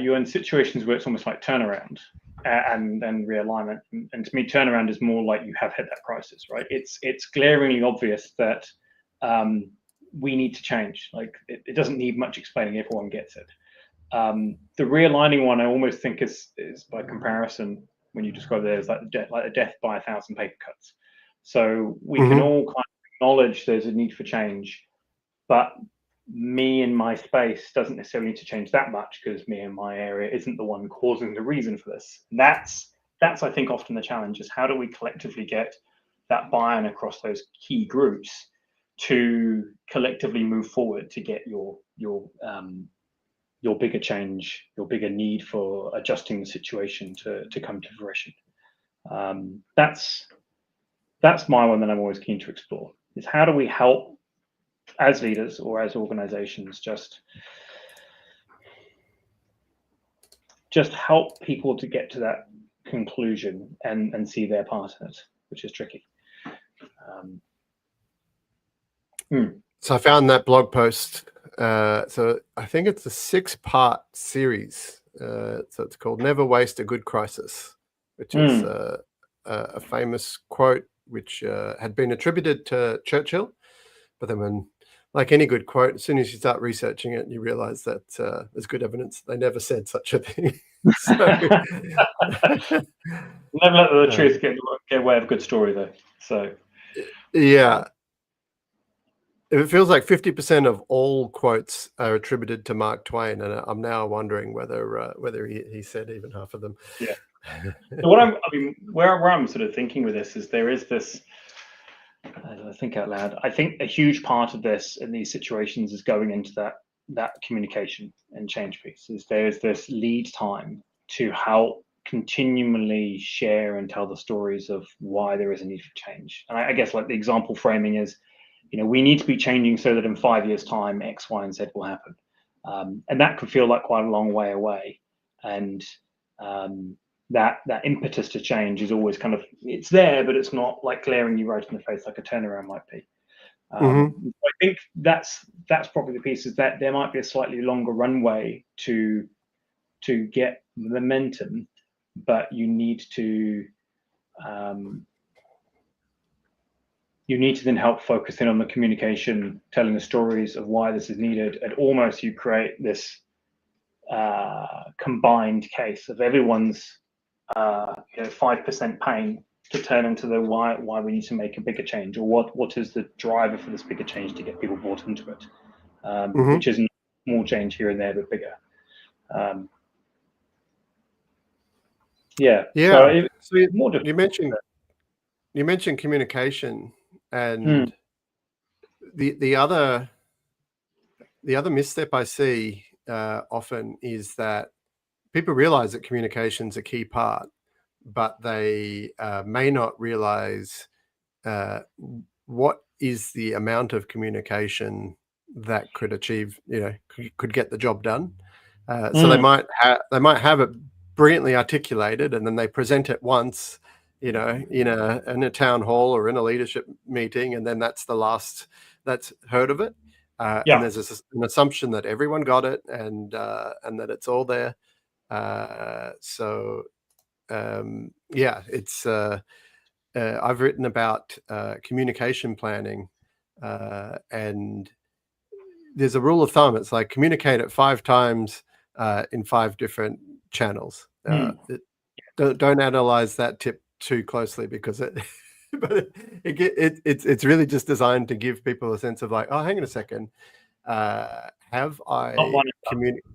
you're in situations where it's almost like turnaround and realignment. And to me, turnaround is more like you have hit that crisis, right? It's glaringly obvious that we need to change. Like it doesn't need much explaining; everyone gets it. The realigning one, I almost think is by comparison, when you describe it as like a death by 1,000 paper cuts. So we can all kind of acknowledge there's a need for change, but me in my space doesn't necessarily need to change that much, because me in my area isn't the one causing the reason for this. And that's I think often the challenge, is how do we collectively get that buy-in across those key groups to collectively move forward to get your bigger change, your bigger need for adjusting the situation to come to fruition. That's my one that I'm always keen to explore, is how do we help as leaders or as organizations just help people to get to that conclusion and see their part in it, which is tricky.
So I found that blog post. So I think it's a 6-part series. So it's called "Never Waste a Good Crisis," which is a famous quote which had been attributed to Churchill. But then when, like any good quote, as soon as you start researching it, you realize that there's good evidence they never said such a thing. So,
never let the truth get away of a good story, though. So
yeah. It feels like 50% of all quotes are attributed to Mark Twain, and I'm now wondering whether he said even half of them.
Yeah. So where I'm sort of thinking with this is there is this. I think out loud. I think a huge part of this in these situations is going into that communication and change piece. Is there's this lead time to help continually share and tell the stories of why there is a need for change. And I guess like the example framing is, we need to be changing so that in 5 years' time, X, Y, and Z will happen. And that could feel like quite a long way away. And that impetus to change is always kind of, it's there, but it's not like glaring you right in the face like a turnaround might be. I think that's probably the piece, is that there might be a slightly longer runway to get momentum, but you need to then help focus in on the communication, telling the stories of why this is needed, and almost you create this combined case of everyone's 5% pain to turn into the why we need to make a bigger change, or what is the driver for this bigger change to get people bought into it, which isn't more change here and there, but bigger.
Yeah. So you mentioned communication, and the other misstep I see often is that people realize that communication is a key part, but they may not realize what is the amount of communication that could achieve, could get the job done. So they might have it brilliantly articulated, and then they present it once, in a town hall or in a leadership meeting, and then that's the last that's heard of it. And there's an assumption that everyone got it, and that it's all there. It's I've written about communication planning, and there's a rule of thumb. It's like communicate it 5 times in 5 different channels. Don't analyze that tip too closely, because it's really just designed to give people a sense of like, oh, hang on a second, have I communicated?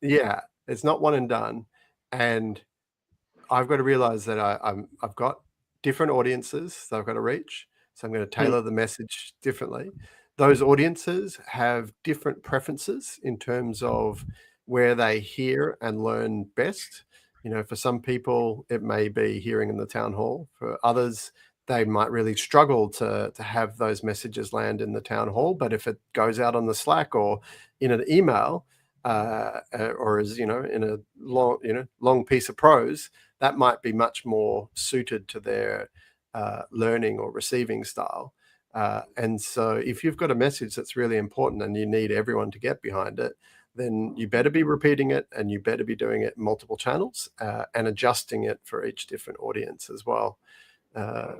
Yeah, it's not one and done, and I've got to realize that I've got different audiences that I've got to reach, so I'm going to tailor the message differently. Those audiences have different preferences in terms of, where they hear and learn best. For some people, it may be hearing in the town hall. For others, they might really struggle to have those messages land in the town hall. But if it goes out on the Slack or in an email, or is in a long piece of prose, that might be much more suited to their learning or receiving style. And so if you've got a message that's really important and you need everyone to get behind it, then you better be repeating it, and you better be doing it in multiple channels and adjusting it for each different audience as well.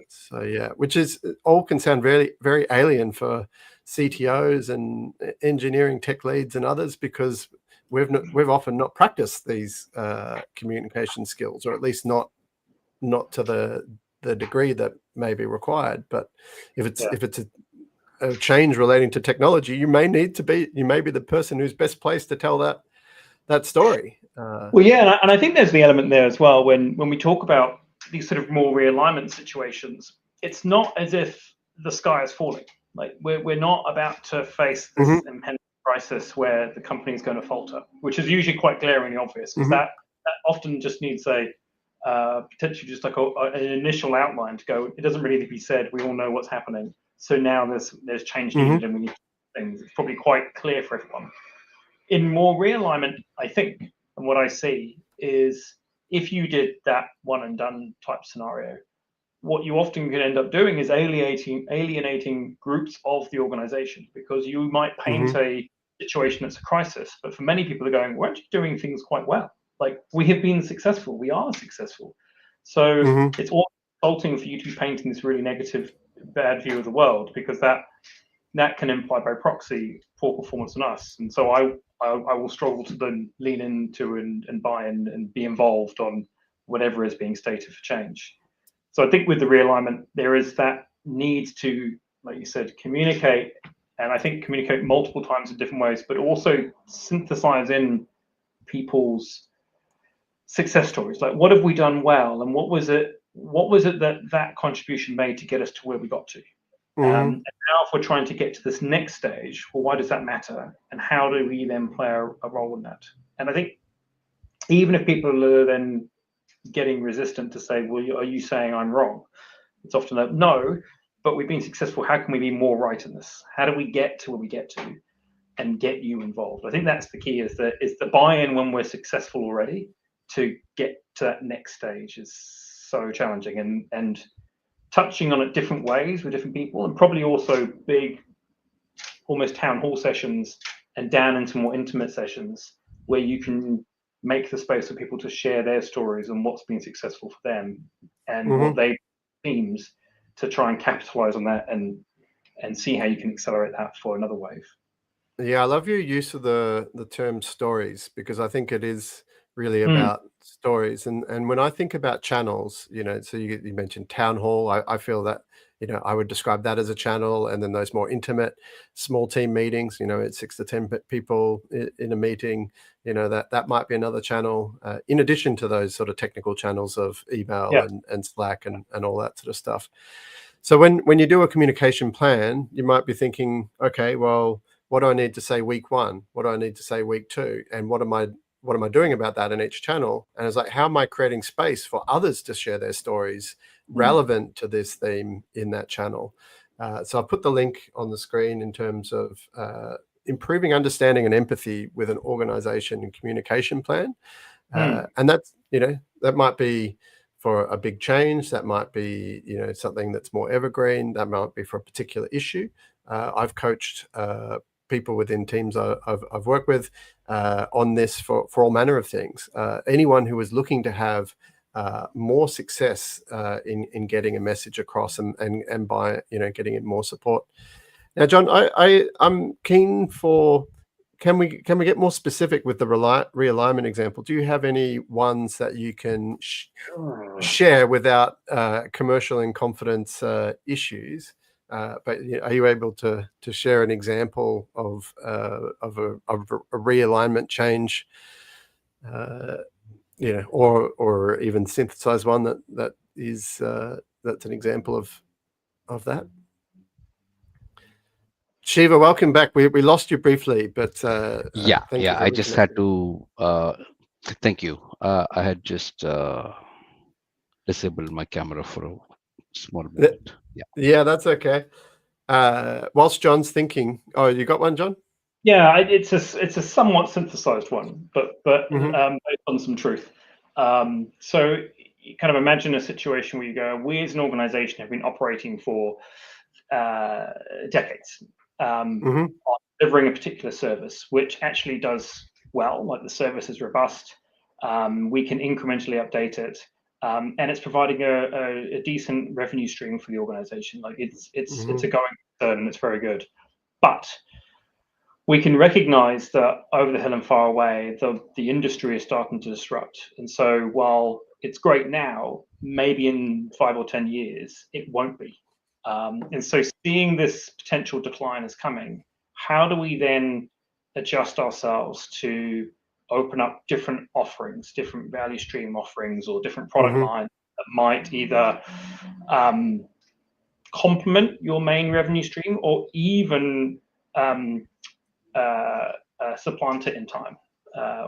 So yeah, which is all can sound very, very alien for CTOs and engineering tech leads and others, because we've often not practiced these communication skills, or at least not to the degree that may be required. But if it's a change relating to technology, you may be the person who's best placed to tell that story.
Well, yeah, and I think there's the element there as well when we talk about these sort of more realignment situations. It's not as if the sky is falling. Like we're not about to face this impending crisis where the company is going to falter, which is usually quite glaringly obvious, because that often just needs potentially just like an initial outline to go. It doesn't really need to be said. We all know what's happening. So now there's change needed, and we need to do things. It's probably quite clear for everyone. In more realignment, I think, and what I see is, if you did that one and done type scenario, what you often can end up doing is alienating groups of the organization, because you might paint a situation that's a crisis, but for many people are going, we're actually doing things quite well. Like, we have been successful, we are successful. So it's all insulting for you to be painting this really negative, bad view of the world, because that can imply by proxy poor performance on us. And so I will struggle to then lean into and buy and be involved on whatever is being stated for change. So I think with the realignment, there is that need to, like you said, communicate, and I think communicate multiple times in different ways, but also synthesize in people's success stories. Like, what have we done well, and what was it that contribution made to get us to where we got to? And now if we're trying to get to this next stage, well, why does that matter? And how do we then play a role in that? And I think even if people are then getting resistant to say, well, are you saying I'm wrong? It's often a no, but we've been successful. How can we be more right in this? How do we get to where we get to and get you involved? I think that's the key, is the buy-in when we're successful already. To get to that next stage is so challenging, and touching on it different ways with different people, and probably also big, almost town hall sessions and down into more intimate sessions where you can make the space for people to share their stories and what's been successful for them and what they themes, to try and capitalize on that and see how you can accelerate that for another wave.
Yeah, I love your use of the term stories, because I think it is really about stories. And when I think about channels, so you mentioned town hall, I feel that, I would describe that as a channel. And then those more intimate small team meetings, it's 6 to 10 people in a meeting, that might be another channel, in addition to those sort of technical channels of email and Slack and all that sort of stuff. So when you do a communication plan, you might be thinking, okay, well, what do I need to say week 1? What do I need to say week 2? And what am I doing about that in each channel? And it's like, how am I creating space for others to share their stories relevant to this theme in that channel? So I put the link on the screen in terms of improving understanding and empathy with an organization and communication plan. And that's, that might be for a big change. That might be, something that's more evergreen. That might be for a particular issue. I've coached people within teams I've worked with on this for all manner of things. Anyone who is looking to have more success in getting a message across and by getting it more support. Now, John, I'm keen for. Can we get more specific with the realignment example? Do you have any ones that you can share without commercial in confidence issues? But are you able to share an example of a realignment change, or even synthesize one that is that's an example of that? Shiva, welcome back. We lost you briefly, but
Yeah,
thank you
yeah.
for
I just had
reconnecting.
to. Thank you. I had just disabled my camera for a small moment. Yeah.
Yeah, that's okay. Whilst John's thinking, oh, you got one, John?
Yeah, it's a somewhat synthesized one, but
Mm-hmm.
based on some truth. So you kind of imagine a situation where you go, we as an organization have been operating for decades,
Mm-hmm.
on delivering a particular service, which actually does well. Like the service is robust, we can incrementally update it, and it's providing a decent revenue stream for the organization. Like it's
Mm-hmm.
a going concern, and it's very good, but we can recognize that over the hill and far away, the industry is starting to disrupt. And so while it's great now, maybe in 5 or 10 years, it won't be. And so seeing this potential decline is coming, how do we then adjust ourselves to open up different offerings, different value stream offerings, or different product
Mm-hmm.
lines that might either complement your main revenue stream or even supplant it in time,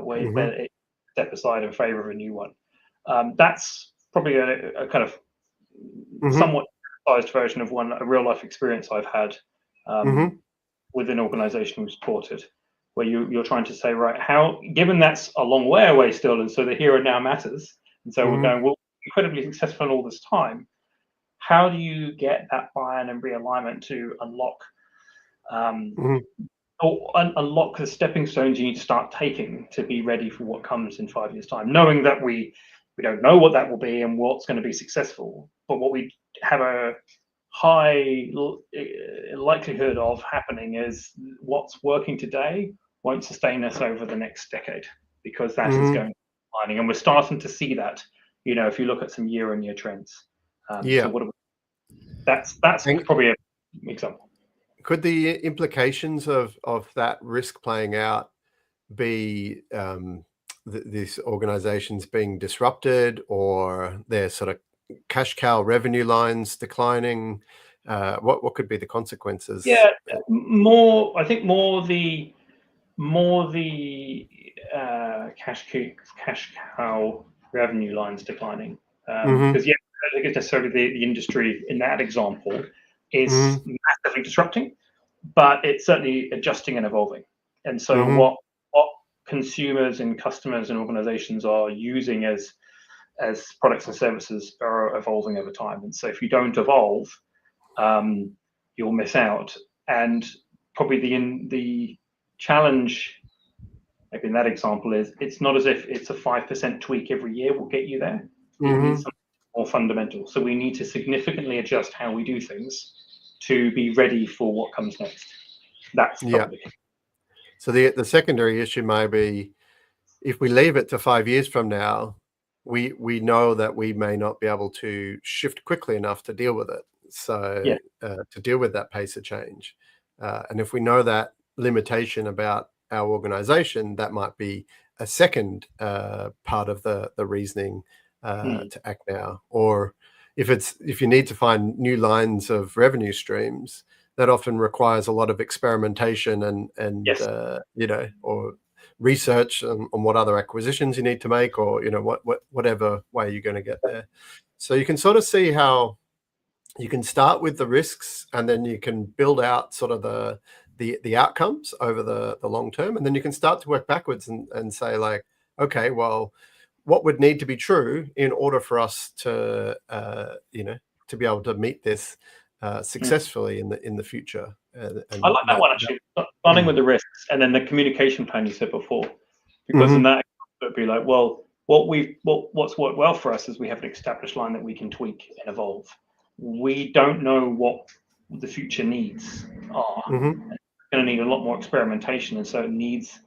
where
Mm-hmm.
it step aside in favor of a new one. That's probably a kind of
Mm-hmm.
somewhat sized version of a real life experience I've had
Mm-hmm.
with an organization we've supported, where you're trying to say, right, how, given that's a long way away still, and so the here and now matters, and so we're
Mm-hmm.
going, well, incredibly successful all this time. How do you get that buy-in and realignment to unlock
Mm-hmm.
or unlock the stepping stones you need to start taking to be ready for what comes in 5 years' time, knowing that we don't know what that will be and what's going to be successful, but what we have a high likelihood of happening is what's working today won't sustain us over the next decade because that is
Mm-hmm.
going declining, and we're starting to see that. If you look at some year-on-year trends. So
Yeah.
what? That's
And
probably an example.
could the implications of that risk playing out be these organizations being disrupted or their sort of cash cow revenue lines declining? What could be the consequences?
Yeah, more. I think more the cash cow revenue lines declining.
Mm-hmm.
Because yeah, I don't think it's necessarily the industry in that example is
Mm-hmm.
massively disrupting, but it's certainly adjusting and evolving. And so
Mm-hmm.
what consumers and customers and organizations are using as products and services are evolving over time. And so if you don't evolve, you'll miss out. And probably the challenge, maybe in that example, is it's not as if it's a 5% tweak every year will get you there. It
Mm-hmm.
needs something more fundamental. So we need to significantly adjust how we do things to be ready for what comes next. That's
Yeah.
probably
So the secondary issue may be if we leave it to 5 years from now, we know that we may not be able to shift quickly enough to deal with it. So
yeah.
to deal with that pace of change, and if we know that limitation about our organization, that might be a second part of the reasoning to act now. Or if you need to find new lines of revenue streams, that often requires a lot of experimentation and
Yes.
or research on what other acquisitions you need to make, or whatever way you're going to get there. So you can sort of see how you can start with the risks, and then you can build out sort of the outcomes over the long term, and then you can start to work backwards and say, like, okay, well, what would need to be true in order for us to to be able to meet this successfully in the future. And
I like that one actually. Starting with the risks and then the communication plan you said before, because in
Mhm.
that it would be like, well, what's worked well for us is we have an established line that we can tweak and evolve. We don't know what the future needs are.
Mhm.
It's going to need a lot more experimentation, and so it needs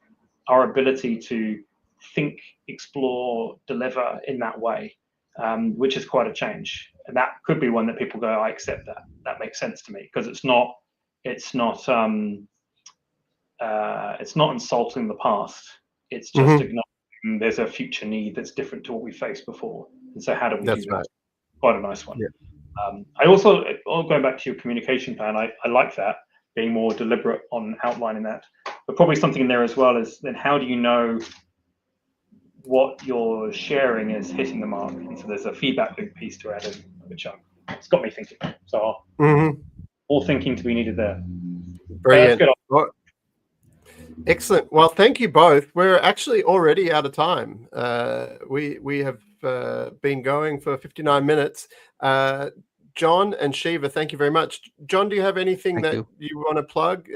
our ability to think, explore, deliver in that way, which is quite a change. And that could be one that people go, I accept that. That makes sense to me because it's not insulting the past. It's just
Mhm.
acknowledging there's a future need that's different to what we faced before. And so how do we do
That's
that?
right.
Quite a nice one.
Yeah.
I also, going back to your communication plan, I like that being more deliberate on outlining that. But probably something in there as well is then how do you know what you're sharing is hitting the mark? And so there's a feedback loop piece to add in, which it's got me thinking. So more thinking to be needed there.
Brilliant.
That's good.
Well, excellent. Well, thank you both. We're actually already out of time. We have been going for 59 minutes. John and Shiva, thank you very much. John, do you have anything you want to plug?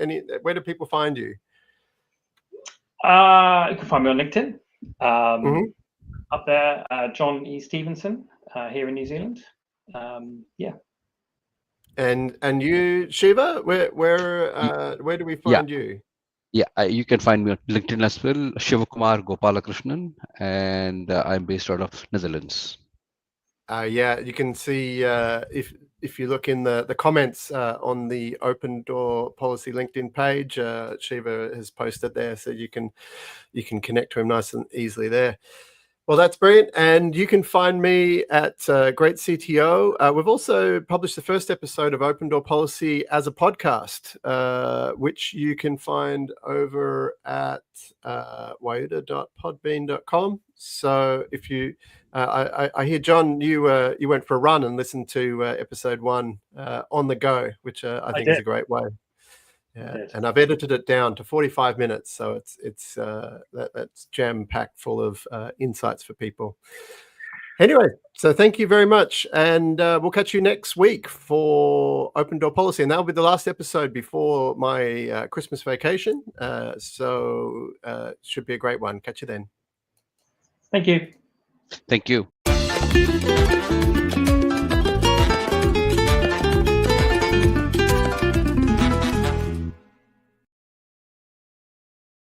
Where do people find you?
You can find me on LinkedIn. Up there, John E. Stevenson, here in New Zealand. Yeah.
And you, Shiva, where do we find you?
Yeah, you can find me on LinkedIn as well, Shivakumar Gopalakrishnan, and I'm based out of Netherlands.
Yeah, you can see if you look in the comments on the Open Door Policy LinkedIn page, Shiva has posted there, so you can connect to him nice and easily there. Well, that's brilliant. And you can find me at Great CTO. We've also published the first episode of Open Door Policy as a podcast, which you can find over at wayuda.podbean.com. So if you, I hear, John, you went for a run and listened to episode 1 on the go, which I think is a great way. Yeah, and I've edited it down to 45 minutes, so that's jam-packed full of insights for people. Anyway, so thank you very much, and we'll catch you next week for Open Door Policy, and that'll be the last episode before my Christmas vacation. So should be a great one. Catch you then.
Thank you.
Thank you.